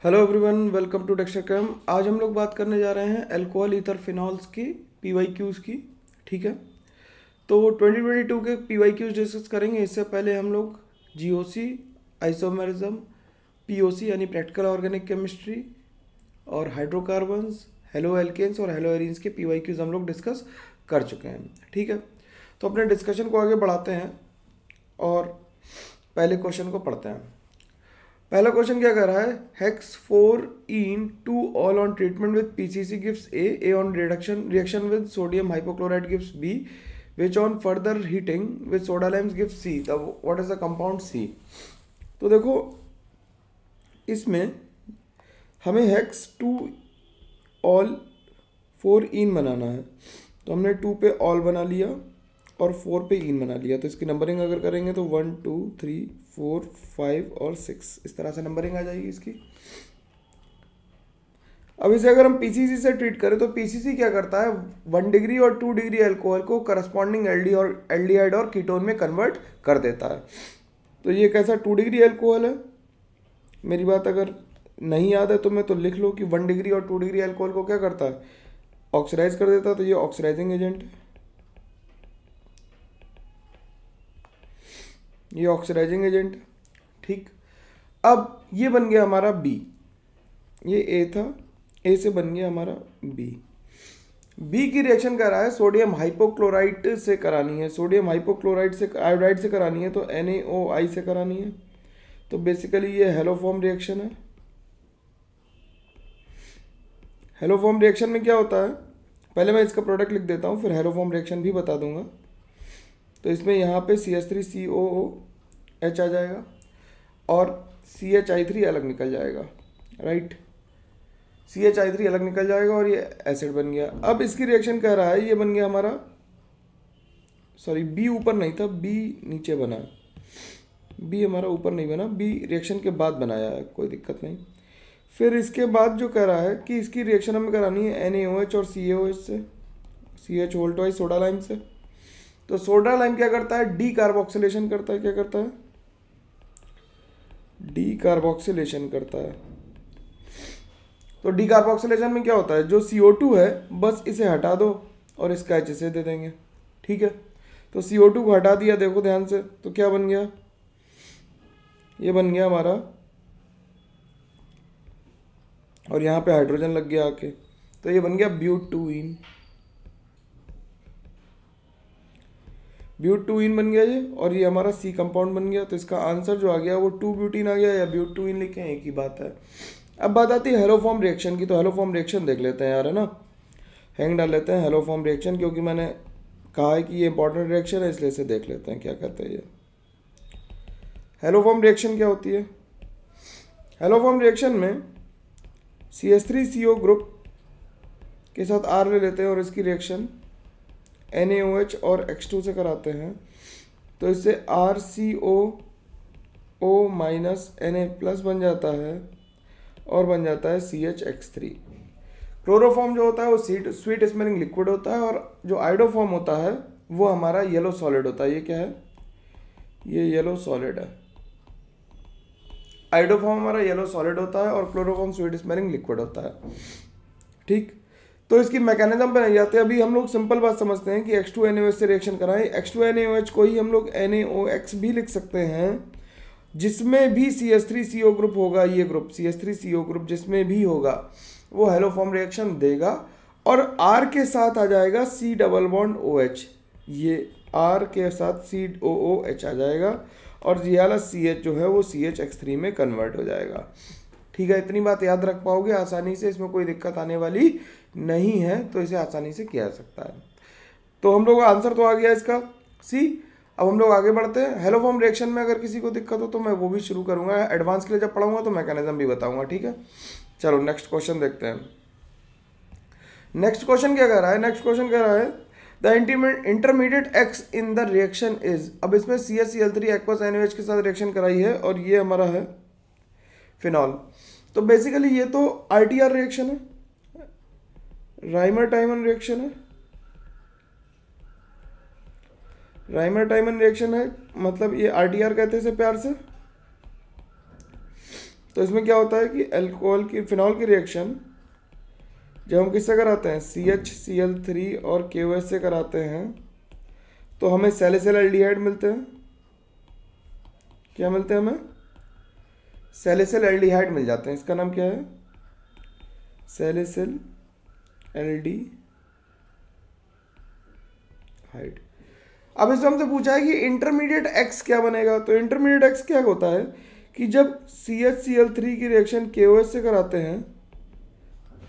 Hello everyone, welcome to texture cam. आज हम लोग बात करने जा रहे हैं अल्कोहल ईथर फिनॉल्स की पीवाईक्यूज़ की। ठीक है, तो 2022 के पीवाईक्यूज़ डिस्कस करेंगे। इससे पहले हम लोग जीओसी, आइसोमेरिज्म, पीओसी यानी प्रैक्टिकल ऑर्गेनिक केमिस्ट्री और हाइड्रोकार्बन्स, हेलो एल्केन्स और हेलो एरीन्स के पीवाईक्यूज़ हम लोग डिस्कस कर चुके हैं। ठीक है, तो अपने डिस्कशन को आगे बढ़ाते हैं और पहले क्वेश्चन को पढ़ते हैं। पहला क्वेश्चन क्या कर रहा है, hex 4 to all on treatment with PCC gives A on reaction with sodium hypochloride gives B, which on further heating with soda limes gives C. The what is the compound C. तो देखो, इसमें हमें hex 2 all 4 बनाना है, तो हमने 2 पे all बना लिया और 4 पे इन बना लिया। तो इसकी नंबरिंग अगर करेंगे तो 1 2 3 4 5 और 6 इस तरह से नंबरिंग आ जाएगी इसकी। अब इसे अगर हम पीसीसी से ट्रीट करें तो पीसीसी क्या करता है, 1 डिग्री और 2 डिग्री अल्कोहल को करस्पॉन्डिंग एल्डिहाइड और कीटोन में कन्वर्ट कर देता है। तो ये कैसा 2 डिग्री अल्कोहल है। मेरी बात अगर नहीं याद है तो मैं तो लिख लो कि 1 डिग्री और 2 डिग्री अल्कोहल को क्या करता है, ऑक्सीडाइज कर देता है। तो ये ऑक्सीडाइजिंग एजेंट है, ये ऑक्सीडाइजिंग एजेंट। ठीक, अब ये बन गया हमारा बी। ये ए था, ए से बन गया हमारा बी। बी की रिएक्शन कर रहा है सोडियम हाइपोक्लोराइड से करानी है, सोडियम हाइपोक्लोराइड से आयोडाइड से करानी है, तो NaOI से करानी है। तो बेसिकली ये हेलोफॉर्म रिएक्शन है। हेलोफॉर्म रिएक्शन में क्या होता है, पहले मैं इसका प्रोडक्ट लिख देता हूँ, फिर हेलोफॉर्म रिएक्शन भी बता दूंगा। तो इसमें यहाँ पे CH3COOH आ जाएगा और CHI3 अलग निकल जाएगा, राइट। CHI3 अलग निकल जाएगा और ये एसिड बन गया। अब इसकी रिएक्शन कह रहा है, ये बन गया हमारा, सॉरी बी ऊपर नहीं था, बी नीचे बना, बी हमारा ऊपर नहीं बना, बी रिएक्शन के बाद बनाया है, कोई दिक्कत नहीं। फिर इसके बाद जो कह रहा है कि इसकी रिएक्शन हमें करानी है NaOH और CaOH से, CH वोल्टोइज सोडा लाइम से। तो सोडा लाइम क्या करता है, डी कार्बोक्सिलेशन करता है। क्या करता है, डी कार्बोक्सिलेशन करता है। तो डी कार्बोक्सिलेशन में क्या होता है, जो CO2 है बस इसे हटा दो और इसका H से दे देंगे। ठीक है, तो CO2 को हटा दिया, देखो ध्यान से, तो क्या बन गया, ये बन गया हमारा, और यहाँ पे हाइड्रोजन लग गया आके, तो ये बन गया ब्यूटूइन। ब्यूटूइन बन गया ये, और ये हमारा सी कंपाउंड बन गया। तो इसका आंसर जो आ गया वो 2 ब्यूटीन आ गया, या ब्यूटूइन लिखें एक ही बात है। अब बात आती है हेलोफॉर्म रिएक्शन की, तो हेलोफॉर्म रिएक्शन देख लेते हैं यार, है ना। हैंग डाल लेते हैं हेलोफॉर्म रिएक्शन, क्योंकि मैंने कहा है कि ये इंपॉर्टेंट रिएक्शन है, इसलिए इसे देख लेते हैं क्या कहते हैं ये। हेलोफॉर्म रिएक्शन क्या होती है, हेलोफॉर्म रिएक्शन में CH3CO ग्रुप के साथ R ले लेते हैं और इसकी रिएक्शन NaOH और X2 से कराते हैं। तो इससे RCOO- Na+ बन जाता है और बन जाता है CHX3। क्लोरोफॉर्म जो होता है वो स्वीट स्मेलिंग लिक्विड होता है, और जो आइडोफॉर्म होता है वो हमारा येलो सॉलिड होता है। ये क्या है, ये येलो सॉलिड है। आइडोफॉर्म हमारा येलो सॉलिड होता है और क्लोरोफॉर्म स्वीट स्मेलिंग लिक्विड होता है। ठीक, तो इसकी मैकेनिज्म पे नहीं जाते, अभी हम लोग सिंपल बात समझते हैं कि X2NaOH से रिएक्शन कराएं। X2NaOH को ही हम लोग NaOX भी लिख सकते हैं, जिसमें भी CH3CO ग्रुप होगा, ये ग्रुप CH3CO ग्रुप जिसमें भी होगा वो हेलोफॉर्म रिएक्शन देगा, और R के साथ आ जाएगा C डबल बॉन्ड OH, ये R के साथ COOH आ जाएगा, और ये वाला CH जो है वो CHX3 में कन्वर्ट हो जाएगा। ठीक है, इतनी बात याद रख पाओगे आसानी से, इसमें कोई दिक्कत आने वाली नहीं है, तो इसे आसानी से किया जा सकता है। तो हम लोग का आंसर तो आ गया इसका सी। अब हम लोग आगे बढ़ते हैं। हेलोफॉर्म रिएक्शन में अगर किसी को दिक्कत हो तो मैं वो भी शुरू करूंगा, एडवांस के लिए जब पढ़ाऊंगा तो मैकेनिज्म भी बताऊंगा। ठीक है, चलो नेक्स्ट क्वेश्चन देखते हैं। नेक्स्ट क्वेश्चन क्या कह रहा है, नेक्स्ट क्वेश्चन कह रहा है the intermediate X in the reaction is. अब इसमें CHCl3 एक्वस NaOH के साथ रिएक्शन कराई है, और ये हमारा है फिनॉल। तो बेसिकली ये तो RTR रिएक्शन है, राइमर टाइमन रिएक्शन है, राइमर टाइमन रिएक्शन है, मतलब ये RTR कहते हैं इसे प्यार से। तो इसमें क्या होता है कि अल्कोहल की फिनॉल की रिएक्शन जब हम किससे कराते हैं CHCl3 और KOH से कराते हैं तो हमें सैलिसिल एल्डिहाइड मिलते हैं। क्या मिलते हैं हमें? सैलिसिल एल्डिहाइड मिल जाते हैं। इसका नाम क्या है? Salicyl aldehyde. अब इसमें हमसे पूछा है कि इंटरमीडिएट X क्या बनेगा। तो इंटरमीडिएट X क्या होता है कि जब CHCl3 की रिएक्शन KOH से कराते हैं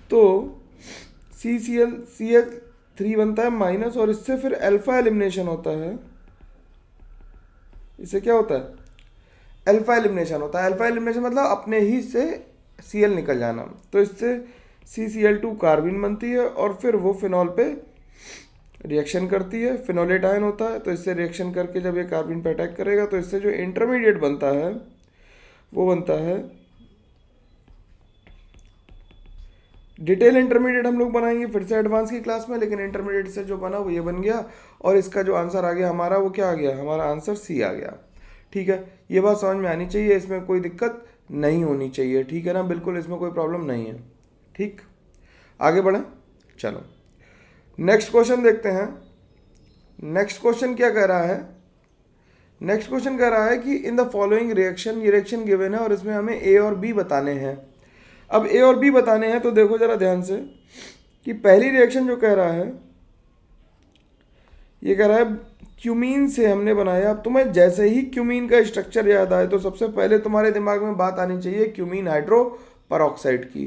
तो CH3 बनता है माइनस और इससे फिर अल्फा एलिमिनेशन होता है। इससे क्या होता है? अल्फा एलिमिनेशन होता है। अल्फा एलिमिनेशन मतलब अपने ही से Cl निकल जाना। तो इससे CCl2 कार्बिन बनती है और फिर वो फिनॉल पे रिएक्शन करती है, फिनोलेट आयन होता है। तो इससे रिएक्शन करके जब ये कार्बिन पे अटैक करेगा तो इससे जो इंटरमीडिएट बनता है वो बनता है डिटेल इंटरमीडिएट। हम लोग बनाएंगे फिर से एडवांस की क्लास में, लेकिन इंटरमीडिएट से जो बना वो ये बन गया और इसका जो आंसर आ गया हमारा वो क्या आ गया? हमारा आंसर C आ गया। ठीक है, ये बात समझ में आनी चाहिए, इसमें कोई दिक्कत नहीं होनी चाहिए। ठीक है ना, बिल्कुल इसमें कोई प्रॉब्लम नहीं है। ठीक, आगे बढ़ें। चलो नेक्स्ट क्वेश्चन देखते हैं। नेक्स्ट क्वेश्चन क्या कह रहा है? नेक्स्ट क्वेश्चन कह रहा है कि इन द फॉलोइंग रिएक्शन, ये रिएक्शन गिवन है और इसमें हमें A और B बताने हैं। अब A और B बताने हैं तो देखो जरा ध्यान से कि पहली रिएक्शन जो कह रहा है ये कह रहा है क्यूमीन से हमने बनाया। अब तुम्हें जैसे ही क्यूमीन का स्ट्रक्चर याद आए तो सबसे पहले तुम्हारे दिमाग में बात आनी चाहिए क्यूमीन हाइड्रो परऑक्साइड की।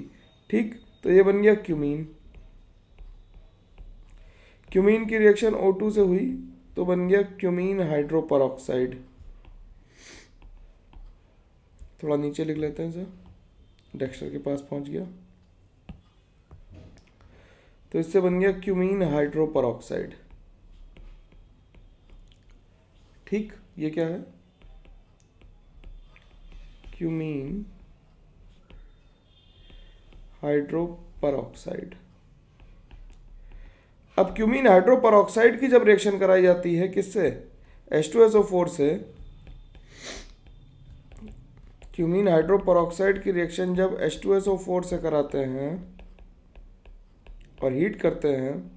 ठीक, तो ये बन गया क्यूमीन। क्यूमीन की रिएक्शन O2 से हुई तो बन गया क्यूमीन हाइड्रो परऑक्साइड। थोड़ा नीचे लिख लेते हैं सर, डेक्स्टर के पास पहुंच गया। तो इससे बन गया क्यूमीन हाइड्रो परऑक्साइड। ठीक, ये क्या है? Cumene hydro peroxide. अब क्यूमीन हाइड्रो परऑक्साइड की जब रिएक्शन कराई जाती है किससे? H2SO4 से। क्यूमीन हाइड्रो परऑक्साइड की रिएक्शन जब H2SO4 से कराते हैं और हीट करते हैं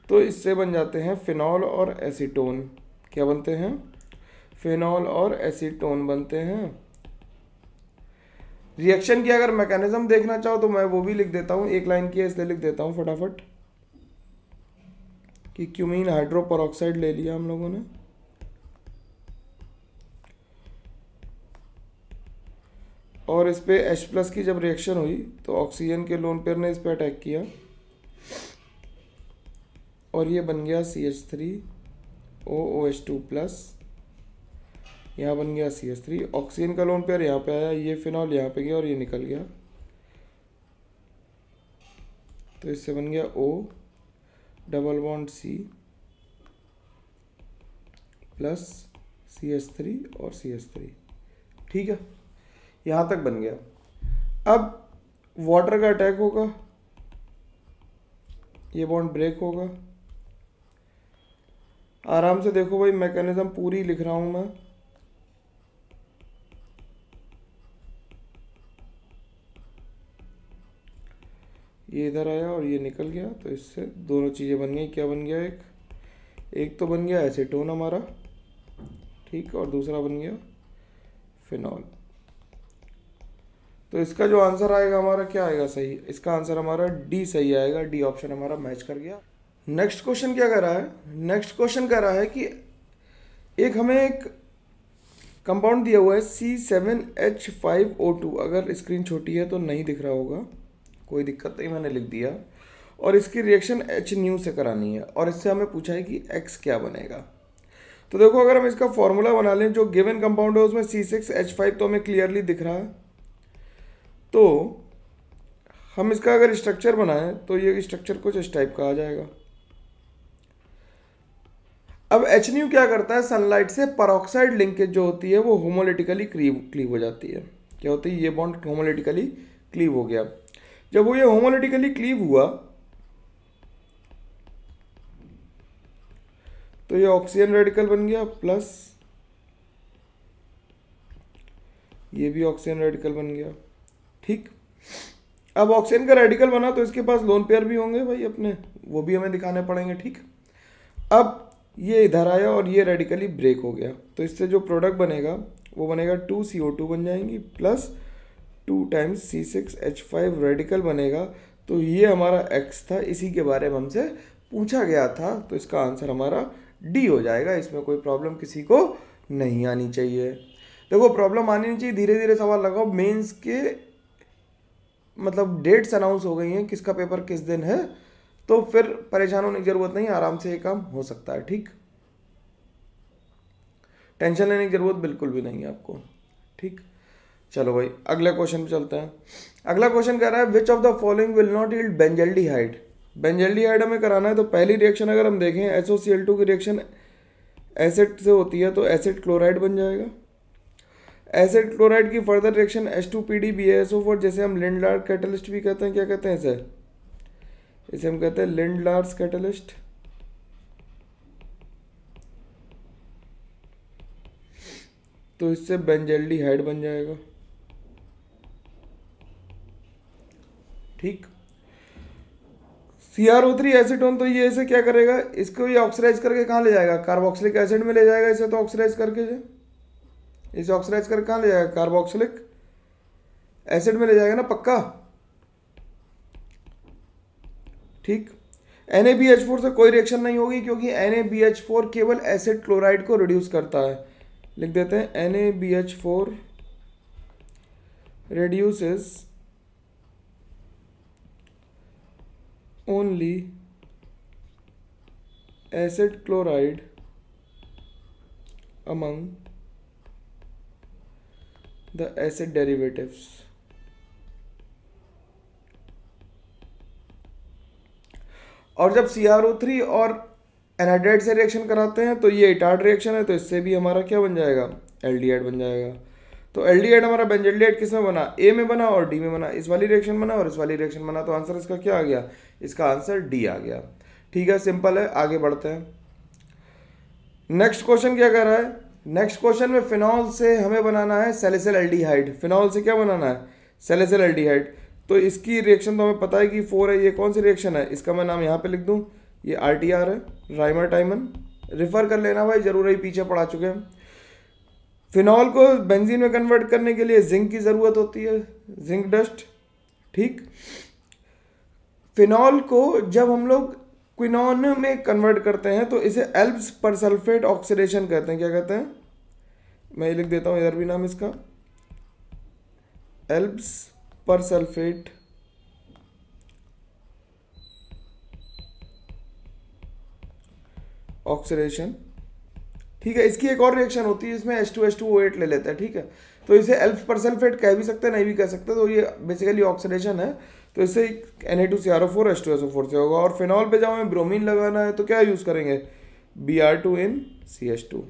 तो इससे बन जाते हैं फिनॉल और एसीटोन। क्या बनते हैं? फिनॉल और एसीटोन बनते हैं। रिएक्शन की अगर मैकेनिज्म देखना चाहो तो मैं वो भी लिख देता हूँ, एक लाइन की है इसलिए लिख देता हूँ फटाफट कि क्यूमीन हाइड्रो परऑक्साइड ले लिया हम लोगों ने और इस पे H+ की जब रिएक्शन हुई तो ऑक्सीजन के लोन पेयर ने इस पे अटैक किया और ये बन गया CH3OOH2+। यहाँ बन गया CH3, ऑक्सीजन का लोन पेयर यहाँ पे आया, ये फिनॉल यहाँ पे गया और ये निकल गया। तो इससे बन गया O double bond C plus CH3 और CH3। ठीक है, यहाँ तक बन गया। अब वाटर का अटैक होगा, ये बॉन्ड ब्रेक होगा। आराम से देखो भाई, मैकेनिज्म पूरी लिख रहा हूँ मैं। ये इधर आया और ये निकल गया तो इससे दोनों चीज़ें बन गई। क्या बन गया? एक तो बन गया एसीटोन हमारा, ठीक, और दूसरा बन गया फिनॉल। तो इसका जो आंसर आएगा हमारा क्या आएगा? सही। इसका आंसर हमारा D सही आएगा। D ऑप्शन हमारा मैच कर गया। नेक्स्ट क्वेश्चन क्या कर रहा है? नेक्स्ट क्वेश्चन कह रहा है कि हमें एक कंपाउंड दिया हुआ है C7H5O2। अगर स्क्रीन छोटी है तो नहीं दिख रहा होगा, कोई दिक्कत नहीं, मैंने लिख दिया। और इसकी रिएक्शन HNu से करानी है और इससे हमें पूछा है कि X क्या बनेगा। तो देखो अगर हम इसका फॉर्मूला बना लें, जो गिवन कंपाउंड है उसमें C6H5 तो हमें क्लियरली दिख रहा है। तो हम इसका अगर स्ट्रक्चर बनाएं तो ये स्ट्रक्चर कुछ इस टाइप का आ जाएगा। अब HNu क्या करता है? सनलाइट से परऑक्साइड लिंकेज जो होती है वो होमोलिटिकली क्लीव हो जाती है। क्या होती है? ये बॉन्ड होमोलिटिकली क्लीव हो गया। जब वो ये होमोलिटिकली क्लीव हुआ तो ये ऑक्सीजन रेडिकल बन गया प्लस ये भी ऑक्सीजन रेडिकल बन गया। ठीक। अब ऑक्सीजन का रेडिकल बना तो इसके पास लोन पेयर भी होंगे भाई अपने, वो भी हमें दिखाने पड़ेंगे। ठीक, अब ये इधर आया और ये रेडिकली ब्रेक हो गया, तो इससे जो प्रोडक्ट बनेगा वो बनेगा 2CO2 बन जाएंगी प्लस 2 टाइम्स C6H5 रेडिकल बनेगा। तो ये हमारा X था, इसी के बारे में हमसे पूछा गया था, तो इसका आंसर हमारा D हो जाएगा। इसमें कोई प्रॉब्लम किसी को नहीं आनी चाहिए। देखो प्रॉब्लम आनी नहीं चाहिए, धीरे धीरे सवाल लगाओ। मेंस के मतलब डेट्स अनाउंस हो गई हैं, किसका पेपर किस दिन है, तो फिर परेशान होने की जरूरत नहीं, आराम से ये काम हो सकता है। ठीक, टेंशन लेने की जरूरत बिल्कुल भी नहीं है आपको। ठीक, चलो भाई अगले क्वेश्चन पे चलते हैं। अगला क्वेश्चन कह रहा है which of the following will not yield benzaldehyde. Benzaldehyde हमें कराना है, तो पहली रिएक्शन अगर हम देखें SOCl2 की रिएक्शन एसिड से होती है तो एसिड क्लोराइड बन जाएगा। एसिड क्लोराइड की फर्दर रिएक्शन H2PD BaSO4, जैसे हम लिंडलार्स कैटलिस्ट भी कहते हैं। क्या कहते हैं इसे हम कहते हैं लिंडलार्स कैटलिस्ट। तो इससे बेंजल्डिहाइड बन जाएगा। ठीक, CrO3 एसीटोन, तो ये इसे क्या करेगा, इसको ये ऑक्सीडाइज करके कहाँ ले जाएगा, कार्बोक्सिलिक एसिड में ले जाएगा इसे। तो ऑक्सीडाइज करके इसे ऑक्सीडाइज करके कहाँ ले जाएगा, कार्बोक्सिलिक एसिड में ले जाएगा ना, पक्का। ठीक, NaBH4 से कोई रिएक्शन नहीं होगी, क्योंकि NaBH4 केवल एसिड क्लोराइड को रिड्यूस करता है। लिख देते हैं NaBH4 reduces only acid chloride among the acid derivatives। और जब CrO3 और एनहाइड्राइड से रिएक्शन कराते हैं तो ये इटार्ड रिएक्शन है, तो इससे भी हमारा क्या बन जाएगा, एल्डिहाइड बन जाएगा। तो एल्डिहाइड हमारा बेंजल्डिहाइड किस में बना, A में बना और D में बना। इस वाली रिएक्शन बना और इस वाली रिएक्शन बना, तो आंसर इसका क्या आ गया, इसका आंसर D आ गया। ठीक है, सिंपल है, आगे बढ़ते हैं। नेक्स्ट क्वेश्चन क्या कर रहा है, नेक्स्ट क्वेश्चन में फिनॉल से हमें बनाना है सैलिसिल एल्डिहाइड। फिनॉल से क्या बनाना है, सैलिसिल एल्डिहाइड। तो इसकी रिएक्शन तो हमें पता है कि 4 है। ये कौन सी रिएक्शन है, इसका मैं नाम यहाँ पे लिख दूँ, ये RTR है, राइमर टाइमन। रिफर कर लेना भाई, जरूर ही पीछे पढ़ा चुके हैं। फिनॉल को बेंजीन में कन्वर्ट करने के लिए जिंक की ज़रूरत होती है, जिंक डस्ट। ठीक, फिनॉल को जब हम लोग क्विनॉन में कन्वर्ट करते हैं तो इसे एल्ब्स परसल्फेट ऑक्सीडेशन कहते हैं। क्या कहते हैं, मैं ये लिख देता हूँ इधर भी नाम इसका, एल्ब्स परसल्फेट ऑक्सीडेशन। ठीक है, इसकी एक और रिएक्शन होती है, इसमें H2H2O8 ले लेते हैं। ठीक है, तो इसे एल्ब्स परसल्फेट कह भी सकते हैं, नहीं भी कह सकते, तो ये बेसिकली ऑक्सीडेशन है। तो इससे Na2CrO4 H2SO4 से होगा। और फिनॉल पे जब हमें ब्रोमीन लगाना है तो क्या यूज़ करेंगे, Br2NCH2।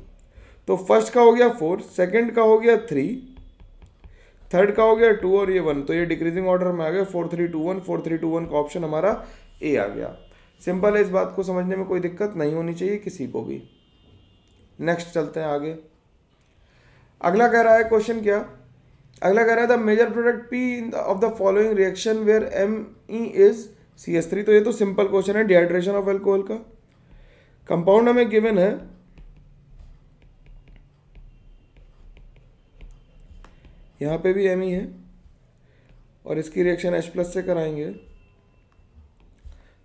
तो फर्स्ट का हो गया 4, सेकंड का हो गया 3, थर्ड का हो गया 2 और ये 1। तो ये डिक्रीजिंग ऑर्डर में आ गया 4 3 2 1। 4 3 2 1 का ऑप्शन हमारा A आ गया। सिंपल है, इस बात को समझने में कोई दिक्कत नहीं होनी चाहिए किसी को भी। नेक्स्ट चलते हैं आगे। अगला कह रहा है क्वेश्चन क्या, अगला कह रहा है the major product P of the following reaction where Me is CH3। तो ये तो सिंपल क्वेश्चन है, डिहाइड्रेशन ऑफ एल्कोहल का। कंपाउंड हमें गिवन है, यहाँ पे भी Me है और इसकी रिएक्शन H+ से कराएंगे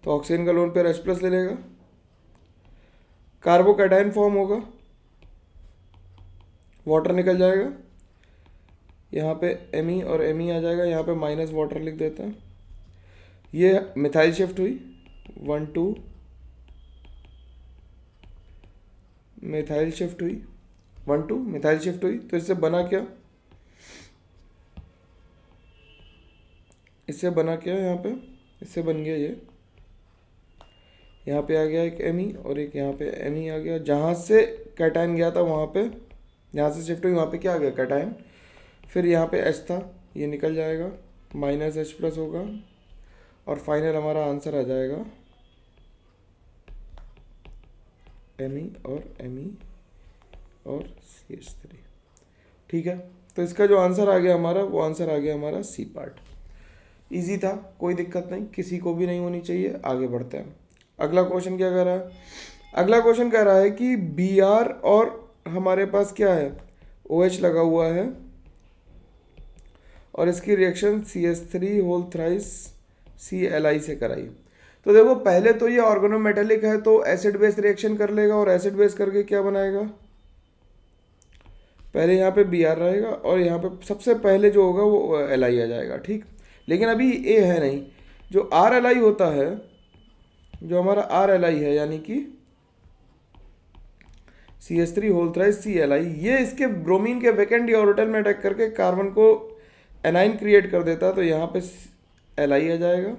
तो ऑक्सीजन का लोन पेयर H+ ले लेगा, कार्बोकैटायन फॉर्म होगा, वाटर निकल जाएगा, यहाँ पे Me और Me आ जाएगा, यहाँ पे माइनस वाटर लिख देते हैं। ये मिथाइल शिफ्ट हुई 1 2, मिथाइल शिफ्ट हुई 1 2, मिथाइल शिफ्ट हुई। तो इससे बना क्या, इससे बना क्या यहाँ पे, इससे बन गया ये, यहाँ पे आ गया एक Me और एक यहाँ पे Me आ गया। जहाँ से कैटायन गया था वहाँ पे, यहाँ से शिफ्ट हुई वहाँ पे क्या आ गया, कैटायन। फिर यहाँ पे H था, ये निकल जाएगा, माइनस H+ होगा और फाइनल हमारा आंसर आ जाएगा Me और CH3। ठीक है, तो इसका जो आंसर आ गया हमारा, वो आंसर आ गया हमारा सी पार्ट। इजी था, कोई दिक्कत नहीं, किसी को भी नहीं होनी चाहिए। आगे बढ़ते हैं। अगला क्वेश्चन क्या कह रहा है? अगला क्वेश्चन कह रहा है कि बी आर और हमारे पास क्या है, OH लगा हुआ है और इसकी reaction CH3 whole thrice CLI से कराई। तो देखो पहले तो ये ऑर्गेनोमेटेलिक है तो एसिड बेस रिएक्शन कर लेगा और एसिड बेस करके क्या बनाएगा, पहले यहाँ पे Br रहेगा और यहाँ पे सबसे पहले जो होगा वो Li आ जाएगा। ठीक, लेकिन अभी A है नहीं, जो RLi होता है, जो हमारा RLi है यानी कि CH3 होल थ्राइस CLI, ये इसके ब्रोमीन के वैकेंट ऑर्बिटल में अटैक करके कार्बन को एनाइन क्रिएट कर देता है, तो यहाँ पे Li आ जाएगा।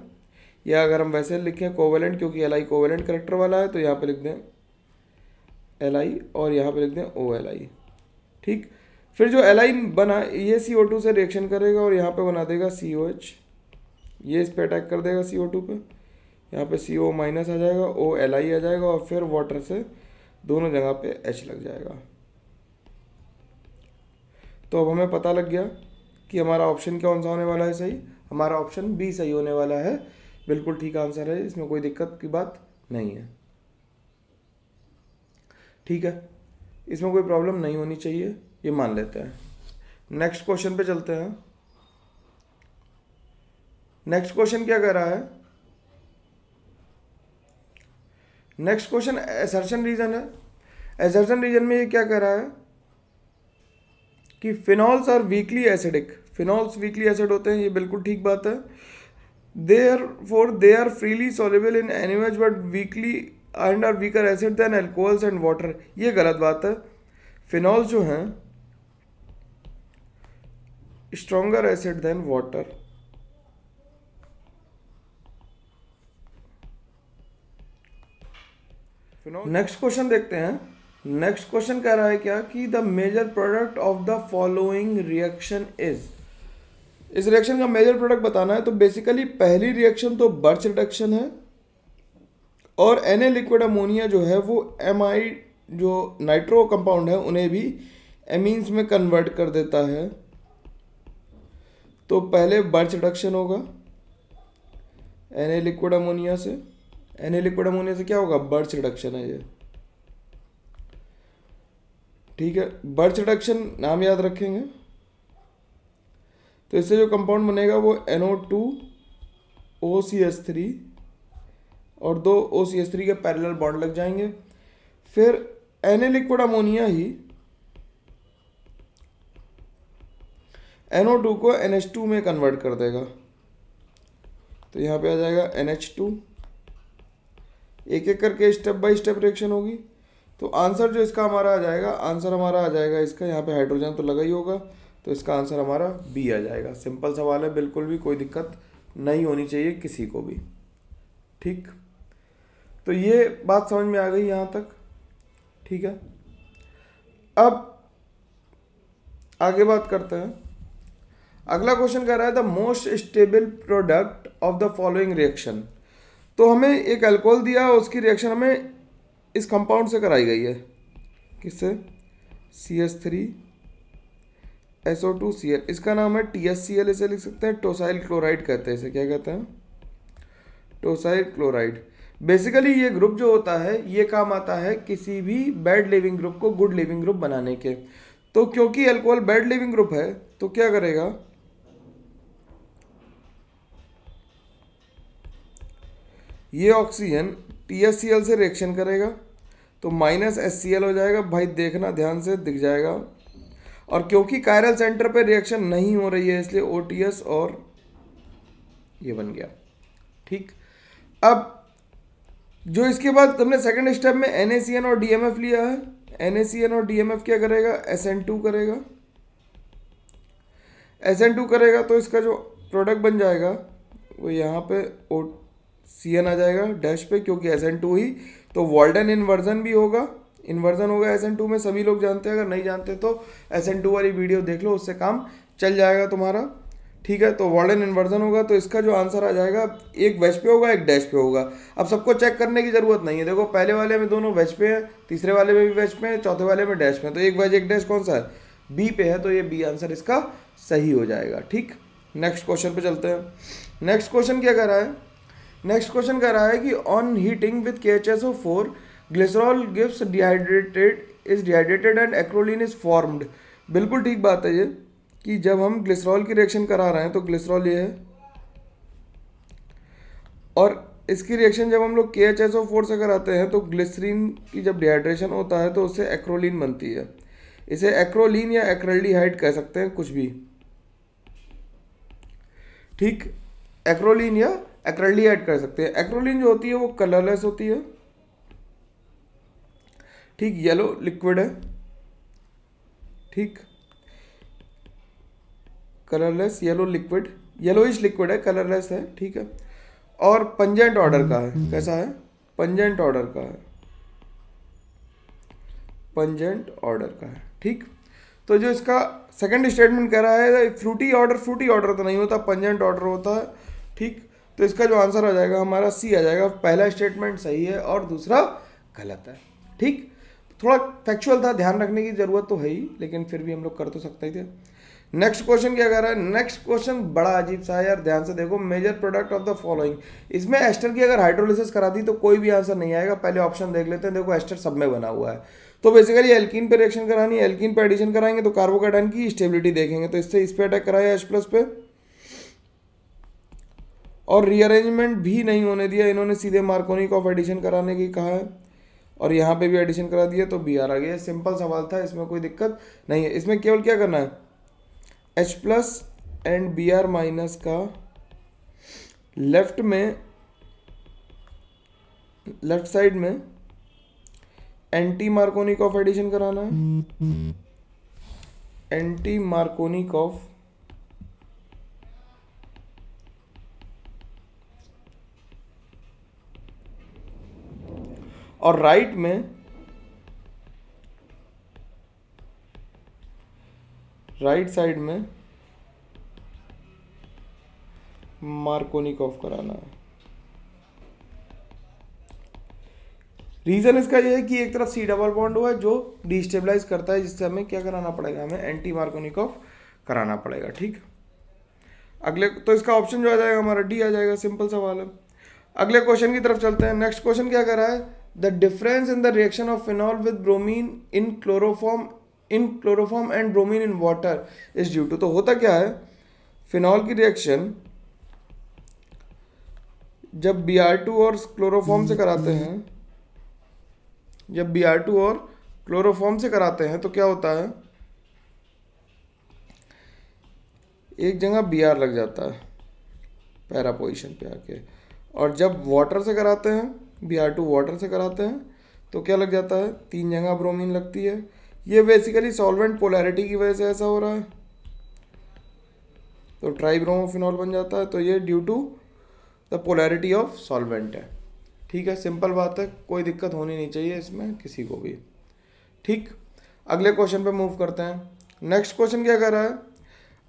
या अगर हम वैसे लिखें कोवेलेंट, क्योंकि Li कोवेलेंट करेक्टर वाला है, तो यहाँ पे लिख दें Li और यहाँ पे लिख दें OLi। ठीक, फिर जो Li बना ये CO2 से रिएक्शन करेगा और यहाँ पे बना देगा COH, ये इस पे अटैक कर देगा CO2 पे, यहाँ पे CO माइनस आ जाएगा, OLi आ जाएगा और फिर वाटर से दोनों जगह पे H लग जाएगा। तो अब हमें पता लग गया कि हमारा ऑप्शन कौन सा होने वाला है सही। हमारा ऑप्शन बी सही होने वाला है, बिल्कुल ठीक आंसर है, इसमें कोई दिक्कत की बात नहीं है। ठीक है, इसमें कोई प्रॉब्लम नहीं होनी चाहिए, ये मान लेते हैं। नेक्स्ट क्वेश्चन पे चलते हैं। नेक्स्ट क्वेश्चन क्या कह रहा है? नेक्स्ट क्वेश्चन असर्शन रीजन है। असर्शन रीजन में ये क्या कह रहा है कि phenols are weakly acidic. Phenols weakly acid होते हैं, ये बिल्कुल ठीक बात है। Therefore, they are freely soluble in NaOH but weakly and are weaker acid than alcohols and water। ये गलत बात है। फिनॉल्स जो हैं stronger acid than water। Next question देखते हैं। नेक्स्ट क्वेश्चन कह रहा है क्या कि the major product of the following reaction is. इस रिएक्शन का मेजर प्रोडक्ट बताना है। तो बेसिकली पहली रिएक्शन तो बर्च रिडक्शन है और Na लिक्विड अमोनिया जो है वो Mi जो नाइट्रो कंपाउंड है उन्हें भी एमीन्स में कन्वर्ट कर देता है। तो पहले बर्च रिडक्शन होगा Na लिक्विड अमोनिया से। Na लिक्विड अमोनिया से क्या होगा, बर्च रिडक्शन है ये। ठीक है, बर्च रिडक्शन नाम याद रखेंगे। तो इससे जो कंपाउंड बनेगा वो NO2OCH3 और 2 OCH3 के पैरेलल बॉन्ड लग जाएंगे। फिर Na लिक्विड अमोनिया ही NO2 को NH2 में कन्वर्ट कर देगा। तो यहाँ पे आ जाएगा NH2। एक एक करके स्टेप बाय स्टेप रिएक्शन होगी। तो आंसर जो इसका हमारा आ जाएगा, आंसर हमारा आ जाएगा इसका, यहाँ पे हाइड्रोजन तो लगा ही होगा, तो इसका आंसर हमारा बी आ जाएगा। सिंपल सवाल है, बिल्कुल भी कोई दिक्कत नहीं होनी चाहिए किसी को भी। ठीक, तो ये बात समझ में आ गई यहाँ तक। ठीक है, अब आगे बात करते हैं। अगला क्वेश्चन कह रहा है the most stable product of the following reaction. तो हमें एक अल्कोहल दिया, उसकी रिएक्शन हमें इस कंपाउंड से कराई गई है। किससे? CH3SO2Cl। इसका नाम है TSCl, इसे लिख सकते हैं टोसाइल क्लोराइड कहते हैं। इसे क्या कहते हैं? टोसाइल क्लोराइड। बेसिकली ये ग्रुप जो होता है ये काम आता है किसी भी बैड लिविंग ग्रुप को गुड लिविंग ग्रुप बनाने के। तो क्योंकि अल्कोहल बैड लिविंग ग्रुप है तो क्या करेगा, ये ऑक्सीजन TSCl से रिएक्शन करेगा तो -HCl हो जाएगा। भाई देखना ध्यान से, दिख जाएगा। और क्योंकि कायरल सेंटर पे रिएक्शन नहीं हो रही है इसलिए OTS और ये बन गया। ठीक, अब जो इसके बाद हमने सेकंड स्टेप में NaCN और DMF लिया है। NaCN और DMF क्या करेगा, SN2 करेगा। SN2 करेगा तो इसका जो प्रोडक्ट बन जाएगा वो यहाँ पे CN आ जाएगा डैश पे, क्योंकि SN2 ही। तो वॉल्डन इन्वर्जन भी होगा, इन्वर्जन होगा SN2 में, सभी लोग जानते हैं। अगर नहीं जानते तो SN2 वाली वीडियो देख लो, उससे काम चल जाएगा तुम्हारा। ठीक है, तो वॉल्डन इन्वर्जन होगा तो इसका जो आंसर आ जाएगा, एक वेज पे होगा एक डैश पे होगा। अब सबको चेक करने की जरूरत नहीं है। देखो पहले वाले में दोनों वेज पे हैं, तीसरे वाले में भी वेज पे हैं, चौथे वाले में डैश पे है। तो एक वेज एक डैश कौन सा है, बी पे है, तो ये बी आंसर इसका सही हो जाएगा। ठीक, नेक्स्ट क्वेश्चन पे चलते हैं। नेक्स्ट क्वेश्चन क्या कर रहा है? नेक्स्ट क्वेश्चन कह रहा है कि on heating with KHSO4 glycerol gives dehydrated and acrolein is formed. बिल्कुल ठीक बात है ये, कि जब हम ग्लिसरॉल की रिएक्शन करा रहे हैं तो ग्लिसरॉल ये है, और इसकी रिएक्शन जब हम लोग KHSO4 से कराते हैं तो ग्लिसरीन की जब डिहाइड्रेशन होता है तो उससे एक्रोलीन बनती है। इसे एक्रोलीन या एक्रेल्डिहाइड कह सकते हैं, कुछ भी। ठीक, एक्रोलीन या एक्रेल्डिहाइड कर सकते हैं। एक्रोलीन जो होती है वो कलरलेस होती है। ठीक, येलो लिक्विड है। ठीक, colourless yellow liquid, yellowish liquid है, कलरलेस है। ठीक है, और पंजेंट ऑर्डर का है। कैसा है? पंजेंट ऑर्डर का है, पंजेंट ऑर्डर का है। ठीक, तो जो इसका सेकंड स्टेटमेंट कह रहा है फ्रूटी ऑर्डर तो नहीं होता, पंजेंट ऑर्डर होता है। ठीक, तो इसका जो आंसर आ जाएगा हमारा सी आ जाएगा। पहला स्टेटमेंट सही है और दूसरा गलत है। ठीक, थोड़ा फैक्चुअल था, ध्यान रखने की जरूरत तो है ही, लेकिन फिर भी हम लोग कर तो सकते ही थे। नेक्स्ट क्वेश्चन क्या कह रहा है? नेक्स्ट क्वेश्चन बड़ा अजीब सा है यार, ध्यान से देखो। Major product of the following, इसमें एस्टर की अगर हाइड्रोलिसिस करा दी तो कोई भी आंसर नहीं आएगा। पहले ऑप्शन देख लेते हैं। देखो एस्टर सब में बना हुआ है, तो बेसिकली एल्कीन पे रिएक्शन करानी है, एल्कीन पे एडिशन कराएंगे तो कार्बोकेटाइन की स्टेबिलिटी देखेंगे, तो इससे इस पे अटैक कराया H+ पे, और रीअरेंजमेंट भी नहीं होने दिया इन्होंने, सीधे मार्कोनी ऑफ एडिशन कराने की कहा है, और यहाँ पे भी एडिशन करा दिया तो Br आ गया। सिंपल सवाल था, इसमें कोई दिक्कत नहीं है। इसमें केवल क्या करना है, H+ एंड Br- का लेफ्ट साइड में एंटी मार्कोनिक ऑफ एडिशन कराना है, एंटी मार्कोनिक ऑफ, और राइट साइड में मार्कोनिक ऑफ कराना है। रीजन इसका ये है कि एक तरफ C डबल बॉन्ड हुआ है जो डिस्टेबलाइज करता है, जिससे हमें क्या कराना पड़ेगा, हमें एंटी मार्कोनिक ऑफ कराना पड़ेगा। ठीक, अगले तो इसका ऑप्शन जो आ जाएगा हमारा डी आ जाएगा। सिंपल सवाल है। अगले क्वेश्चन की तरफ चलते हैं। नेक्स्ट क्वेश्चन क्या कर रहा है? The difference in the reaction of phenol with bromine in chloroform and bromine in water is due to. तो होता क्या है, फिनॉल की रिएक्शन जब Br2 और क्लोरोफॉर्म से कराते हैं, जब Br2 और क्लोरोफॉर्म से कराते हैं तो क्या होता है, एक जगह Br लग जाता है पैरा पोजीशन पे आके, और जब वाटर से कराते हैं, Br2 वाटर से कराते हैं तो क्या लग जाता है, 3 जगह ब्रोमीन लगती है। ये बेसिकली सॉल्वेंट पोलैरिटी की वजह से ऐसा हो रहा है, तो ट्राइब्रोमोफिनॉल बन जाता है। तो ये due to the polarity of solvent है। ठीक है, सिंपल बात है, कोई दिक्कत होनी नहीं चाहिए इसमें किसी को भी। ठीक, अगले क्वेश्चन पे मूव करते हैं। नेक्स्ट क्वेश्चन क्या कर रहा है?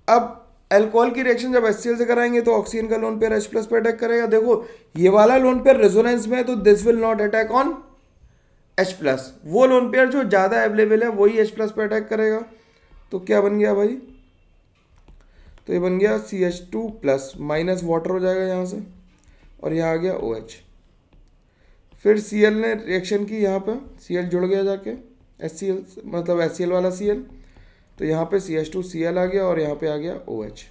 अब अल्कोहल की रिएक्शन जब HCl से कराएंगे तो ऑक्सीजन का लोन पेयर H+ पे अटैक करेगा। देखो ये वाला लोन पेयर रेजोनेंस में है तो this will not attack on H+। वो लोन पेयर जो ज़्यादा अवेलेबल है वही H+ पे अटैक करेगा। तो क्या बन गया भाई, तो ये बन गया CH2+ माइनस वाटर हो जाएगा यहाँ से, और यहाँ आ गया OH। फिर Cl ने रिएक्शन की, यहाँ पे Cl जुड़ गया जाके HCl, मतलब HCl वाला Cl, तो यहाँ पे CH2Cl आ गया और यहाँ पे आ गया OH।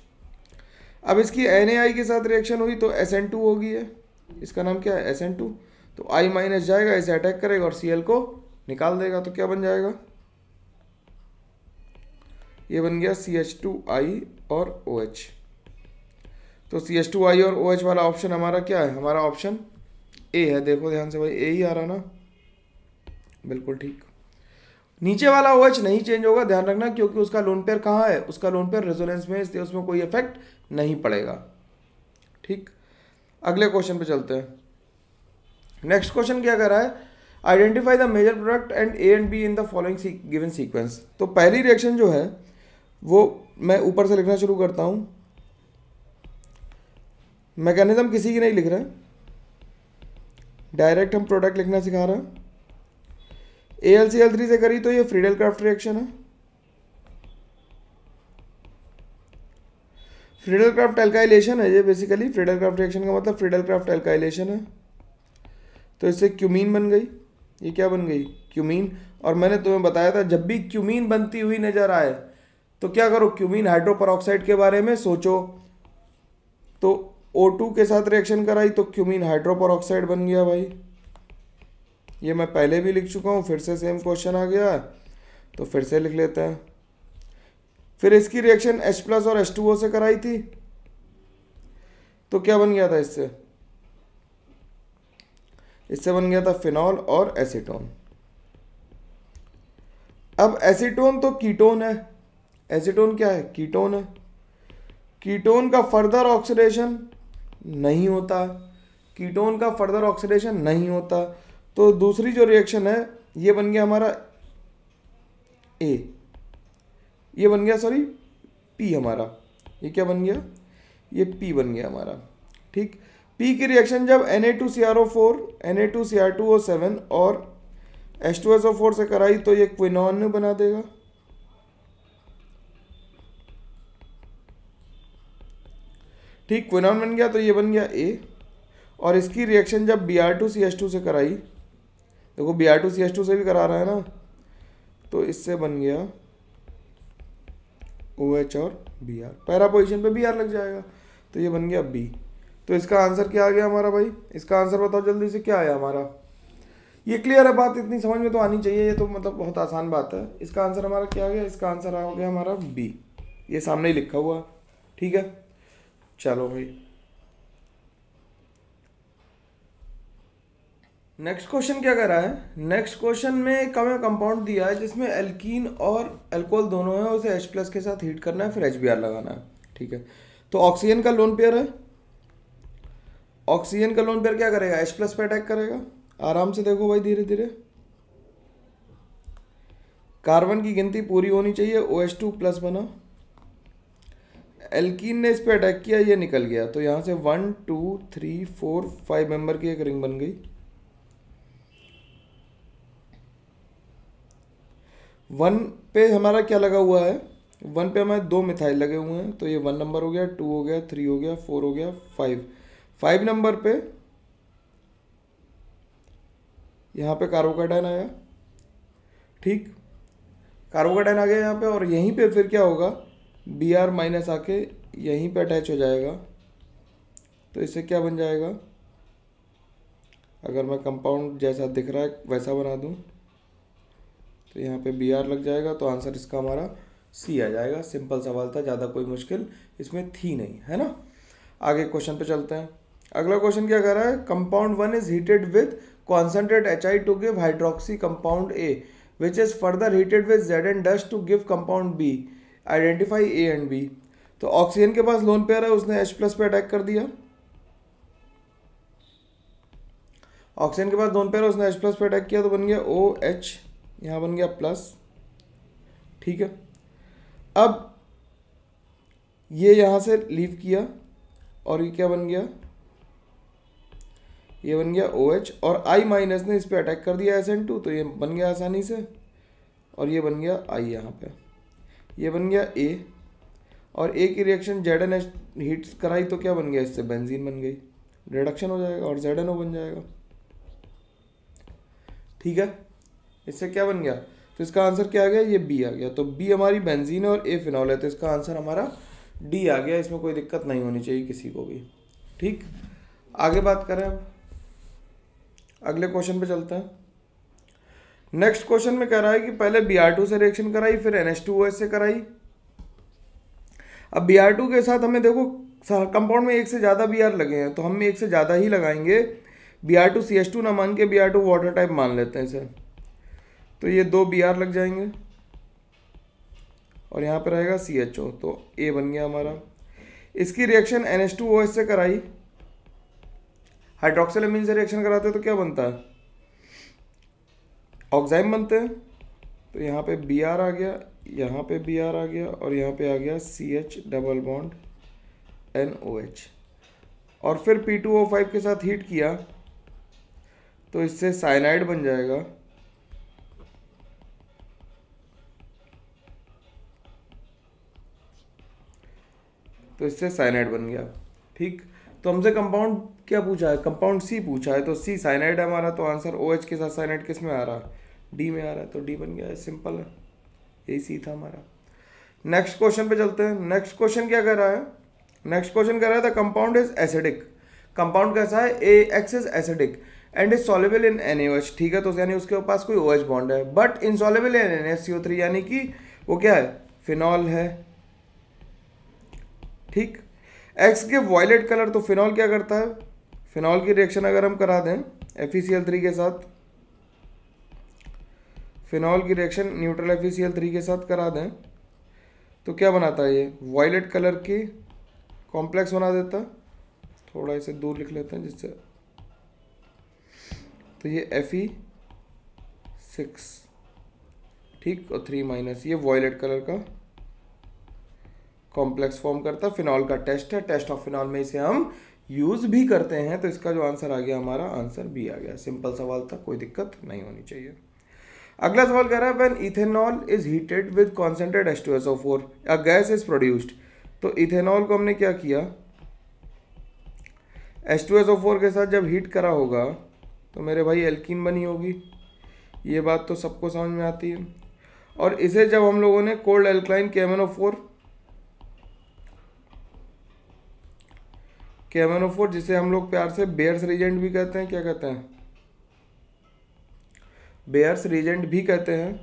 अब इसकी NaI के साथ रिएक्शन हुई तो SN2 होगी है, इसका नाम क्या है SN2। तो I- जाएगा, इसे अटैक करेगा और Cl को निकाल देगा। तो क्या बन जाएगा, ये बन गया CH2I और OH। तो CH2I और OH वाला ऑप्शन हमारा क्या है, हमारा ऑप्शन ए है। देखो ध्यान से भाई, ए ही आ रहा ना, बिल्कुल ठीक। नीचे वाला OH नहीं चेंज होगा, ध्यान रखना, क्योंकि उसका लोन पेयर कहाँ है, उसका लोन पेयर रेजोनेंस में है, इसलिए उसमें कोई इफेक्ट नहीं पड़ेगा। ठीक, अगले क्वेश्चन पे चलते हैं। नेक्स्ट क्वेश्चन क्या कर रहा है? Identify the major product and A and B in the following given sequence. तो पहली रिएक्शन जो है वो मैं ऊपर से लिखना शुरू करता हूँ, मैकेनिज्म किसी की नहीं लिख रहे, डायरेक्ट हम प्रोडक्ट लिखना सिखा रहे हैं। AlCl3 से करी तो ये फ्रीडेल क्राफ्ट रिएक्शन है, फ्रीडल क्राफ्ट एल्काइलेशन है ये, बेसिकली फ्रीडल क्राफ्ट रिएक्शन का मतलब फ्रीडल क्राफ्ट एल्काइलेशन है। तो इससे क्यूमीन बन गई, ये क्या बन गई, क्यूमीन। और मैंने तुम्हें बताया था जब भी क्यूमीन बनती हुई नजर आए तो क्या करो, क्यूमीन हाइड्रोपरऑक्साइड के बारे में सोचो। तो O2 के साथ रिएक्शन कराई तो क्यूमीन हाइड्रोपरऑक्साइड बन गया भाई, ये मैं पहले भी लिख चुका हूँ, फिर से सेम क्वेश्चन आ गया तो फिर से लिख लेते हैं। फिर इसकी रिएक्शन H+ और H2O से कराई थी तो क्या बन गया था, इससे बन गया था फिनॉल और एसीटोन। अब एसीटोन तो कीटोन है, एसीटोन क्या है, कीटोन है। कीटोन का फर्दर ऑक्सीडेशन नहीं होता, कीटोन का फर्दर ऑक्सीडेशन नहीं होता। तो दूसरी जो रिएक्शन है ये बन गया हमारा ए, ये बन गया सॉरी पी हमारा, ये क्या बन गया, ये पी बन गया हमारा। ठीक, पी की रिएक्शन जब Na2CrO4 Na2Cr2O7 और H2SO4 से कराई तो ये क्विनॉन बना देगा। ठीक, क्विनॉन बन गया तो ये बन गया ए। और इसकी रिएक्शन जब Br2CH2 से कराई, देखो Br2CH2 से भी करा रहा है ना, तो इससे बन गया OH और Br, पैरा पोजीशन पे Br लग जाएगा तो ये बन गया B। तो इसका आंसर क्या आ गया हमारा भाई, इसका आंसर बताओ जल्दी से क्या आया हमारा। ये क्लियर है बात, इतनी समझ में तो आनी चाहिए, ये तो मतलब बहुत आसान बात है। इसका आंसर हमारा क्या आ गया, इसका आंसर आ गया हमारा B, ये सामने ही लिखा हुआ। ठीक है, चलो भाई नेक्स्ट क्वेश्चन क्या कर रहा है। नेक्स्ट क्वेश्चन में एक हमें कंपाउंड दिया है जिसमें एल्कीन और अल्कोहल दोनों है, उसे H+ के साथ हीट करना है, फिर HBr लगाना है। ठीक है, तो ऑक्सीजन का लोन पेयर है, ऑक्सीजन का लोन पेयर क्या करेगा, H+ पे अटैक करेगा। आराम से देखो भाई, धीरे धीरे, कार्बन की गिनती पूरी होनी चाहिए, OH2+ बना। एल्कीन ने इस पे अटैक किया, ये निकल गया, तो यहाँ से 1 2 3 4 5 मेंबर की एक रिंग बन गई। 1 पे हमारा क्या लगा हुआ है, 1 पे हमारे 2 मिथाइल लगे हुए हैं, तो ये 1 नंबर हो गया, 2 हो गया, 3 हो गया, 4 हो गया, 5 नंबर पे यहाँ पे कार्बोकेटाइन आया। ठीक, कार्बोकेटाइन आ गया यहाँ पे, और यहीं पे फिर क्या होगा, Br- आके यहीं पे अटैच हो जाएगा। तो इससे क्या बन जाएगा, अगर मैं कंपाउंड जैसा दिख रहा है वैसा बना दूं तो यहाँ पे Br लग जाएगा, तो आंसर इसका हमारा C आ जाएगा। सिंपल सवाल था, ज़्यादा कोई मुश्किल इसमें थी नहीं, है ना। आगे क्वेश्चन पे चलते हैं। अगला क्वेश्चन क्या कर रहा है, compound 1 is heated with concentrate HI to give hydroxy compound A which is further heated with Zn dash to give compound B. Identify A and B. तो ऑक्सीजन के पास लोन पेयर है, उसने H+ पे attack कर दिया। Oxygen के पास lone pair है, उसने H+ पे अटैक किया तो बन गया OH, यहाँ बन गया प्लस। ठीक है, अब ये यहाँ से लीव किया और ये क्या बन गया, ये बन गया OH, और I- ने इस पे अटैक कर दिया SN2, तो ये बन गया आसानी से, और ये बन गया I यहाँ पे, ये बन गया A, और A की रिएक्शन ZnH हीट कराई तो क्या बन गया, इससे बेंजीन बन गई, रिडक्शन हो जाएगा और ZnO बन जाएगा। ठीक है, इससे क्या बन गया, तो इसका आंसर क्या आ गया, ये B आ गया। तो B हमारी बेंजीन है और A फिनॉल है, तो इसका आंसर हमारा D आ गया। इसमें कोई दिक्कत नहीं होनी चाहिए किसी को भी। ठीक, आगे बात करें, अब अगले क्वेश्चन पे चलते हैं। नेक्स्ट क्वेश्चन में कह रहा है कि पहले Br2 से रिएक्शन कराई, फिर NH2OH से कराई। अब Br2 के साथ हमें देखो कंपाउंड में एक से ज़्यादा Br लगे हैं, तो हम एक से ज़्यादा ही लगाएंगे। Br2CH2 ना मान के Br2 वाटर टाइप मान लेते हैं इसे, तो ये 2 Br लग जाएंगे और यहाँ पे रहेगा CHO, तो A बन गया हमारा। इसकी रिएक्शन NH2OH से कराई, हाइड्रोक्सिल से रिएक्शन कराते हैं तो क्या बनता है, ऑक्साइम बनते हैं। तो यहाँ पे Br आ गया, यहाँ पे Br आ गया, और यहाँ पे आ गया CH डबल बॉन्ड NOH, और फिर P2O5 के साथ हीट किया तो इससे साइनाइड बन जाएगा। तो इससे साइनाइड बन गया। ठीक, तो हमसे कंपाउंड क्या पूछा है, कंपाउंड सी पूछा है, तो सी साइनाइड है हमारा, तो आंसर OH के साथ साइनाइड किस में आ रहा है, डी में आ रहा है, तो डी बन गया है, सिंपल है, यही सी था हमारा। नेक्स्ट क्वेश्चन पे चलते हैं। नेक्स्ट क्वेश्चन क्या कर रहा है, नेक्स्ट क्वेश्चन कह रहा था कंपाउंड इज एसिडिक, कंपाउंड कैसा है, AX is acidic and is soluble in NaOH। ठीक है, तो यानी उसके पास कोई OH बॉन्ड है, बट इनसॉल्युबल इन NaCO3, यानी कि वो क्या है, फिनॉल है। ठीक, X के वॉयलेट कलर, तो फिनॉल क्या करता है, फिनॉल की रिएक्शन अगर हम करा दें FeCl3 के साथ, फिनॉल की रिएक्शन न्यूट्रल FeCl3 के साथ करा दें तो क्या बनाता है, ये वॉयलेट कलर की कॉम्प्लेक्स बना देता। थोड़ा इसे दूर लिख लेते हैं जिससे, तो ये Fe6, ठीक, और 3- ये वॉयलेट कलर का कॉम्प्लेक्स फॉर्म करता। फिनॉल का टेस्ट है, टेस्ट ऑफ फिनॉल में इसे हम यूज भी करते हैं, तो इसका जो आंसर आ गया हमारा, आंसर बी आ गया। सिंपल सवाल था, कोई दिक्कत नहीं होनी चाहिए। अगला सवाल कह रहा है when ethanol is heated with concentrate H2SO4 a gas is produced. तो इथेनॉल को हमने क्या किया, H2SO4 के साथ जब हीट करा होगा तो मेरे भाई एल्कीन बनी होगी, ये बात तो सबको समझ में आती है। और इसे जब हम लोगों ने कोल्ड एल्कलाइन KMnO4 जिसे हम लोग प्यार से बेयर्स रीजेंट भी कहते हैं, क्या कहते हैं, बेयर्स रीजेंट भी कहते हैं,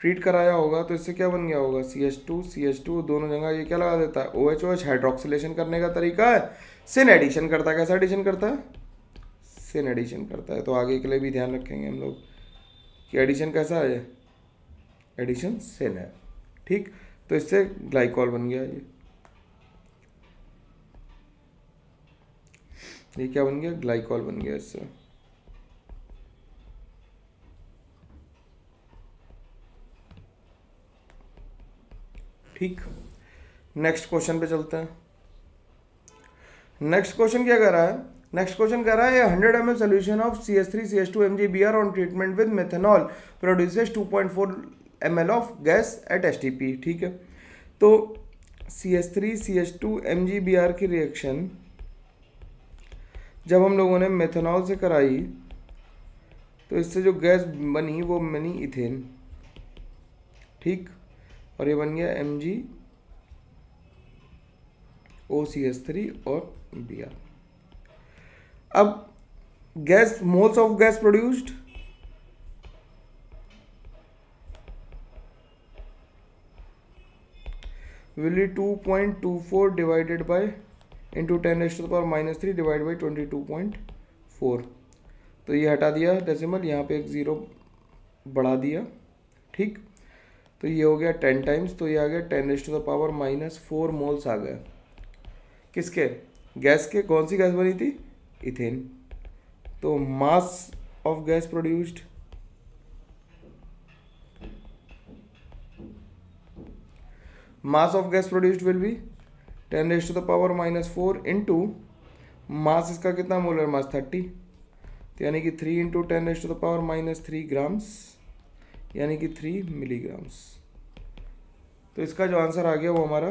ट्रीट कराया होगा तो इससे क्या बन गया होगा, CH2 दोनों जगह ये क्या लगा देता है, OH हाइड्रोक्सिलेशन करने का तरीका है, सिन एडिशन करता है। कैसा एडिशन करता है, सिन एडिशन करता है। तो आगे के लिए भी ध्यान रखेंगे हम लोग कि एडिशन कैसा है, एडिशन सिन है। ठीक, तो इससे ग्लाइकॉल बन गया, ये क्या बन गया, ग्लाइकॉल बन गया इससे। ठीक, नेक्स्ट क्वेश्चन पे चलते हैं। नेक्स्ट क्वेश्चन क्या कर रहा है, नेक्स्ट क्वेश्चन कह रहा है 100 ml solution of CH3CH2 MgBr on treatment with methanol produces 2.4 ml of gas at STP। ठीक है, तो CH3CH2 MgBr की रिएक्शन जब हम लोगों ने मेथनॉल से कराई तो इससे जो गैस बनी वो बनी इथेन। ठीक, और ये बन गया MgOCH3 और Br। अब gas, moles of gas produced, will be 2.24 divided by into 10⁻³ divide by 22.4। तो ये हटा दिया डेसिमल, यहाँ पे एक ज़ीरो बढ़ा दिया। ठीक, तो ये हो गया 10 टाइम्स, तो ये आ गया 10⁻⁻4 मोल्स आ गए किसके, गैस के। कौन सी गैस बनी थी, इथेन। तो mass of gas produced, mass of gas produced will be 10⁻⁻4 into mass, इसका कितना मोलर मास 30, तो यानी कि 3 इंटू 10⁻³ ग्राम्स, यानी कि 3 मिलीग्राम्स। तो इसका जो आंसर आ गया वो हमारा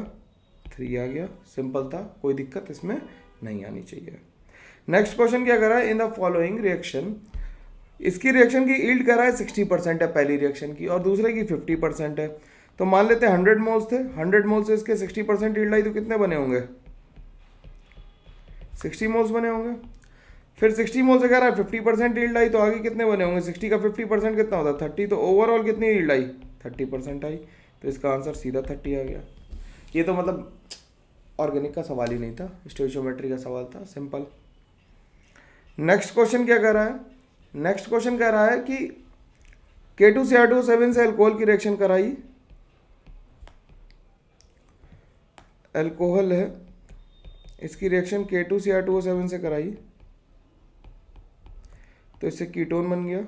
3 आ गया। सिंपल था, कोई दिक्कत इसमें नहीं आनी चाहिए। नेक्स्ट क्वेश्चन क्या कर रहा है, इन द फॉलोइंग रिएक्शन, इसकी रिएक्शन की ईल्ड कर रहा है 60% है पहली रिएक्शन की, और दूसरे की 50% है। तो मान लेते हैं 100 मोल्स थे, 100 मोल्स से इसके 60% ईल्ड आई, तो कितने बने होंगे, 60 मोल्स बने होंगे। फिर 60 मोल से कह रहा है 50% ईल्ड आई, तो आगे कितने बने होंगे, 60 का 50% कितना होता है 30, तो ओवरऑल कितनी ईल्ड आई 30% आई। तो इसका आंसर सीधा 30 आ गया। ये तो मतलब ऑर्गेनिक का सवाल ही नहीं था, स्टोइचियोमेट्री का सवाल था, सिंपल। नेक्स्ट क्वेश्चन क्या कह रहा है, नेक्स्ट क्वेश्चन कह रहा है कि K2Cr2O7 से अल्कोहल की रिएक्शन कराई, अल्कोहल है, इसकी रिएक्शन K2Cr2O7 से कराई तो इससे कीटोन बन गया।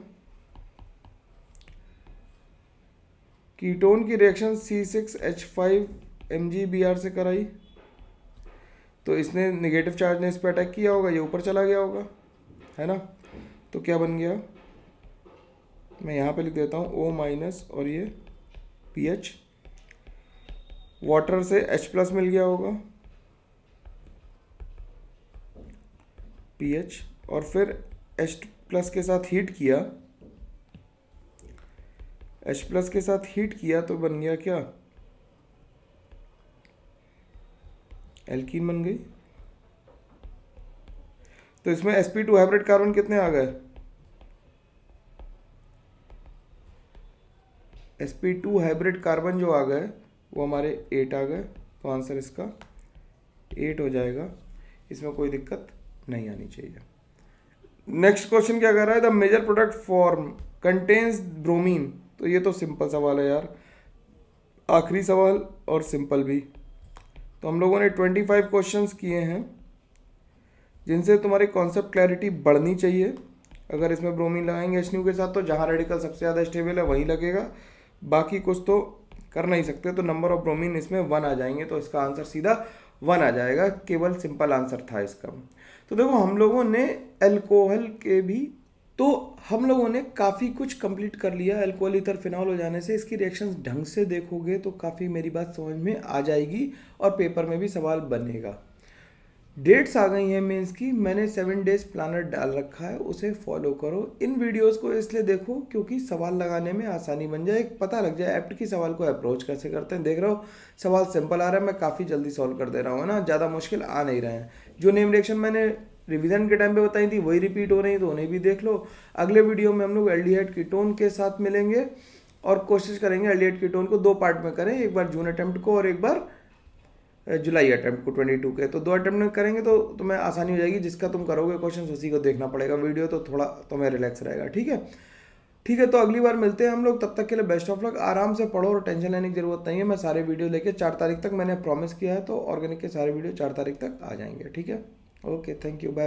कीटोन की रिएक्शन C6H5 MgBr से कराई तो इसने नेगेटिव चार्ज ने इस पर अटैक किया होगा, ये ऊपर चला गया होगा, है ना। तो क्या बन गया, मैं यहाँ पे लिख देता हूँ O- और ये PH, वाटर से H+ मिल गया होगा, pH, और फिर H+ के साथ हीट किया, H+ के साथ हीट किया तो बन गया क्या, एल्कीन बन गई। तो इसमें sp2 हाइब्रिड कार्बन कितने आ गए, sp2 हाइब्रिड कार्बन जो आ गए वो हमारे 8 आ गए। तो आंसर इसका 8 हो जाएगा, इसमें कोई दिक्कत नहीं आनी चाहिए। नेक्स्ट क्वेश्चन क्या कर रहा है, the major product form contains bromine. तो ये तो सिंपल सवाल है यार, आखिरी सवाल और सिंपल भी। तो हम लोगों ने 25 क्वेश्चंस किए हैं जिनसे तुम्हारी कॉन्सेप्ट क्लैरिटी बढ़नी चाहिए। अगर इसमें ब्रोमीन लगाएंगे HNU के साथ तो जहाँ रेडिकल सबसे ज़्यादा स्टेबल है वहीं लगेगा, बाकी कुछ तो कर नहीं सकते, तो नंबर ऑफ ब्रोमीन इसमें 1 आ जाएंगे। तो इसका आंसर सीधा 1 आ जाएगा, केवल सिंपल आंसर था इसका। तो देखो हम लोगों ने अल्कोहल के भी, तो हम लोगों ने काफ़ी कुछ कंप्लीट कर लिया। अल्कोहल ईथर फिनॉल हो जाने से इसकी रिएक्शंस ढंग से देखोगे तो काफ़ी मेरी बात समझ में आ जाएगी और पेपर में भी सवाल बनेगा। डेट्स आ गई हैं मेंस की, मैंने 7 डेज प्लानर डाल रखा है, उसे फॉलो करो। इन वीडियोस को इसलिए देखो क्योंकि सवाल लगाने में आसानी बन जाए, पता लग जाए एप्ट की सवाल को अप्रोच कैसे करते हैं। देख रहे हो सवाल सिंपल आ रहा है, मैं काफ़ी जल्दी सॉल्व कर दे रहा हूँ, है ना, ज़्यादा मुश्किल आ नहीं रहे हैं। जो नेम रिएक्शन मैंने रिवीजन के टाइम पे बताई थी वही रिपीट हो रही, तो उन्हें भी देख लो। अगले वीडियो में हम लोग एल्डिहाइड कीटोन के साथ मिलेंगे और कोशिश करेंगे एल्डिहाइड कीटोन को 2 पार्ट में करें, एक बार जून अटेम्प्ट को और एक बार जुलाई अटेम्प्ट को 22 के। तो 2 अटेम्प्ट में करेंगे तो तुम्हें आसानी हो जाएगी, जिसका तुम करोगे क्वेश्चन उसी को देखना पड़ेगा। वीडियो तो थोड़ा तुम्हें रिलैक्स रहेगा, ठीक है। ठीक है, तो अगली बार मिलते हैं हम लोग, तब तक के लिए बेस्ट ऑफ लक। आराम से पढ़ो और टेंशन लेने की जरूरत नहीं है। मैं सारे वीडियो लेके 4 तारीख तक मैंने प्रॉमिस किया है, तो ऑर्गेनिक के सारे वीडियो 4 तारीख तक आ जाएंगे, ठीक है। Okay, thank you, bye.